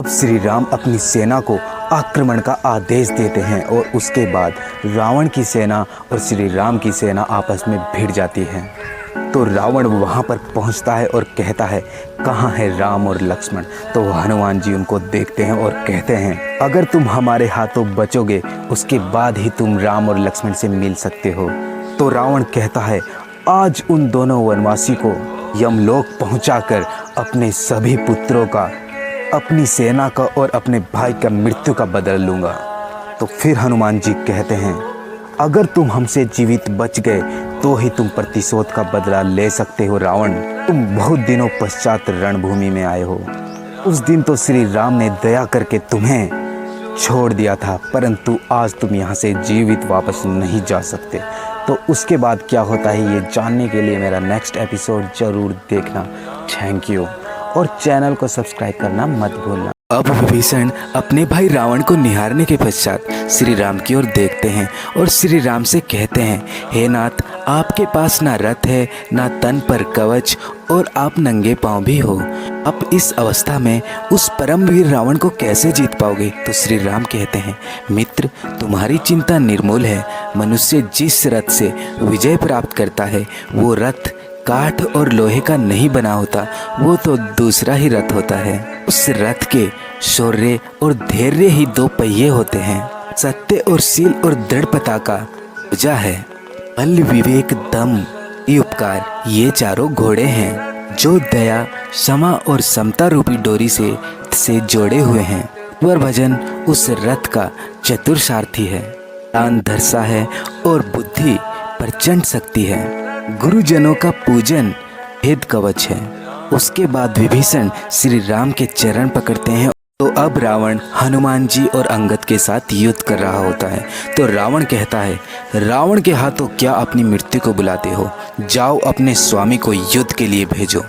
श्री राम अपनी सेना को आक्रमण का आदेश देते हैं और उसके बाद रावण की सेना और श्री राम की सेना आपस में भिड़ जाती है। तो रावण वहाँ पर पहुँचता है और कहता है, कहाँ है राम और लक्ष्मण। तो हनुमान जी उनको देखते हैं और कहते हैं, अगर तुम हमारे हाथों बचोगे उसके बाद ही तुम राम और लक्ष्मण से मिल सकते हो। तो रावण कहता है, आज उन दोनों वनवासी को यमलोक पहुंचाकर अपने सभी पुत्रों का, अपनी सेना का और अपने भाई का मृत्यु का बदला लूँगा। तो फिर हनुमान जी कहते हैं, अगर तुम हमसे जीवित बच गए तो ही तुम प्रतिशोध का बदला ले सकते हो रावण। तुम बहुत दिनों पश्चात रणभूमि में आए हो। उस दिन तो श्री राम ने दया करके तुम्हें छोड़ दिया था, परंतु आज तुम यहाँ से जीवित वापस नहीं जा सकते। तो उसके बाद क्या होता है ये जानने के लिए मेरा नेक्स्ट एपिसोड ज़रूर देखना। Thank you. और चैनल को सब्सक्राइब करना मत भूलना। अब विभीषण अपने भाई रावण को निहारने के पश्चात श्री राम की ओर देखते हैं और श्री राम से कहते हैं, हे नाथ, आपके पास ना रथ है ना तन पर कवच और आप नंगे पांव भी हो। अब इस अवस्था में उस परमवीर रावण को कैसे जीत पाओगे। तो श्री राम कहते हैं, मित्र, तुम्हारी चिंता निर्मूल है। मनुष्य जिस रथ से विजय प्राप्त करता है वो रथ काठ और लोहे का नहीं बना होता, वो तो दूसरा ही रथ होता है। उस रथ के शौर्य और धैर्य ही दो पहिए होते हैं। सत्य और शील और दृढ़ पताका ध्वजा है। बल, विवेक, दम, उपकार, ये चारों घोड़े हैं जो दया, क्षमा और समता रूपी डोरी से जोड़े हुए हैं। वर भजन उस रथ का चतुर सारथी है। दान धरसा है और बुद्धि प्रचंड शक्ति है। गुरुजनों का पूजन भेद कवच है। उसके बाद विभीषण श्री राम के चरण पकड़ते हैं। तो अब रावण हनुमान जी और अंगद के साथ युद्ध कर रहा होता है। तो रावण कहता है, रावण के हाथों क्या अपनी मृत्यु को बुलाते हो, जाओ अपने स्वामी को युद्ध के लिए भेजो।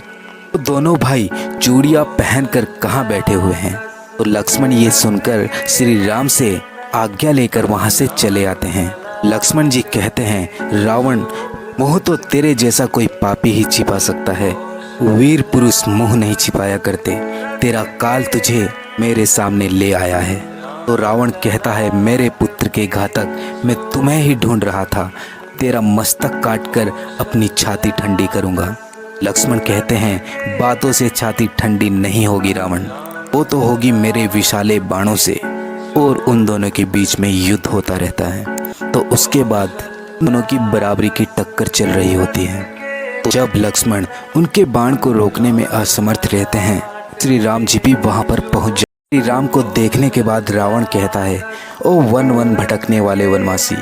तो दोनों भाई चूड़ियां पहनकर कहाँ बैठे हुए हैं। तो लक्ष्मण ये सुनकर श्री राम से आज्ञा लेकर वहां से चले आते हैं। लक्ष्मण जी कहते हैं, रावण, मुँह तो तेरे जैसा कोई पापी ही छिपा सकता है, वीर पुरुष मुँह नहीं छिपाया करते। तेरा काल तुझे मेरे सामने ले आया है। तो रावण कहता है, मेरे पुत्र के घातक, मैं तुम्हें ही ढूंढ रहा था। तेरा मस्तक काटकर अपनी छाती ठंडी करूंगा। लक्ष्मण कहते हैं, बातों से छाती ठंडी नहीं होगी रावण, वो तो होगी मेरे विशाले बाणों से। और उन दोनों के बीच में युद्ध होता रहता है। तो उसके बाद दोनों की बराबरी की टक्कर चल रही होती है। तो जब लक्ष्मण उनके बाण को रोकने में असमर्थ रहते हैं, श्री राम जी भी वहां पर पहुंच जाते। श्री राम को देखने के बाद रावण कहता है, ओ वन वन भटकने वाले वनवासी,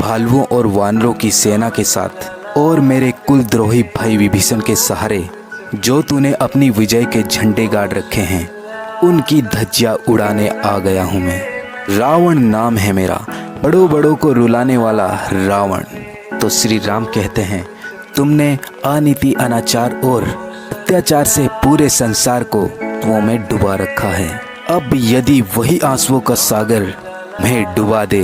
भालुओं और वानरों की सेना के साथ और मेरे कुलद्रोही भाई विभीषण के सहारे जो तूने अपनी विजय के झंडे गाड़ रखे हैं, उनकी धज्जियां उड़ाने आ गया हूँ मैं। रावण नाम है मेरा, बड़ों बड़ों को रुलाने वाला रावण। तो श्री राम कहते हैं, तुमने अनीति, अनाचार और अत्याचार से पूरे संसार को कुओं में डुबा रखा है। अब यदि वही आंसुओं का सागर मैं डुबा दे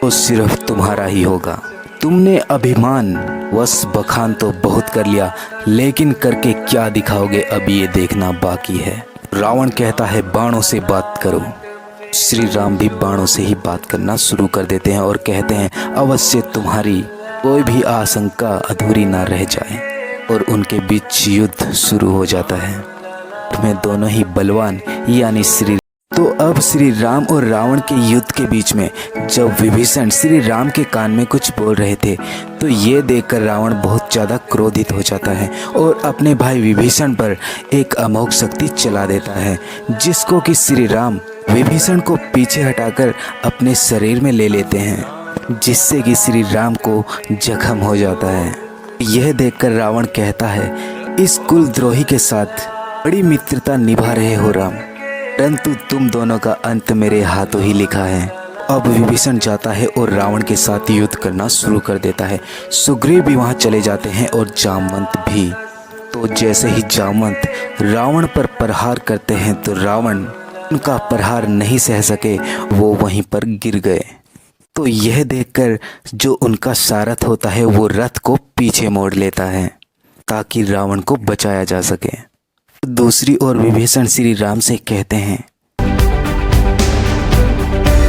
तो सिर्फ तुम्हारा ही होगा। तुमने अभिमान वश बखान तो बहुत कर लिया, लेकिन करके क्या दिखाओगे अब ये देखना बाकी है। रावण कहता है, बाणों से बात करो। श्री राम भी बाणों से ही बात करना शुरू कर देते हैं और कहते हैं, अवश्य तुम्हारी कोई भी आशंका अधूरी ना रह जाए। और उनके बीच युद्ध शुरू हो जाता है। में दोनों ही बलवान यानी श्री। तो अब श्री राम और रावण के युद्ध के बीच में जब विभीषण श्री राम के कान में कुछ बोल रहे थे, तो ये देखकर रावण बहुत ज़्यादा क्रोधित हो जाता है और अपने भाई विभीषण पर एक अमोघ शक्ति चला देता है, जिसको कि श्री राम विभीषण को पीछे हटाकर अपने शरीर में ले लेते हैं, जिससे कि श्री राम को जख्म हो जाता है। यह देखकर रावण कहता है, इस कुलद्रोही के साथ बड़ी मित्रता निभा रहे हो राम, परंतु तुम दोनों का अंत मेरे हाथों ही लिखा है। अब विभीषण जाता है और रावण के साथ युद्ध करना शुरू कर देता है। सुग्रीव भी वहां चले जाते हैं और जामवंत भी। तो जैसे ही जामवंत रावण पर प्रहार करते हैं तो रावण उनका प्रहार नहीं सह सके, वो वहीं पर गिर गए। तो यह देखकर जो उनका सारथ होता है वो रथ को पीछे मोड़ लेता है ताकि रावण को बचाया जा सके। दूसरी ओर विभीषण श्री राम से कहते हैं,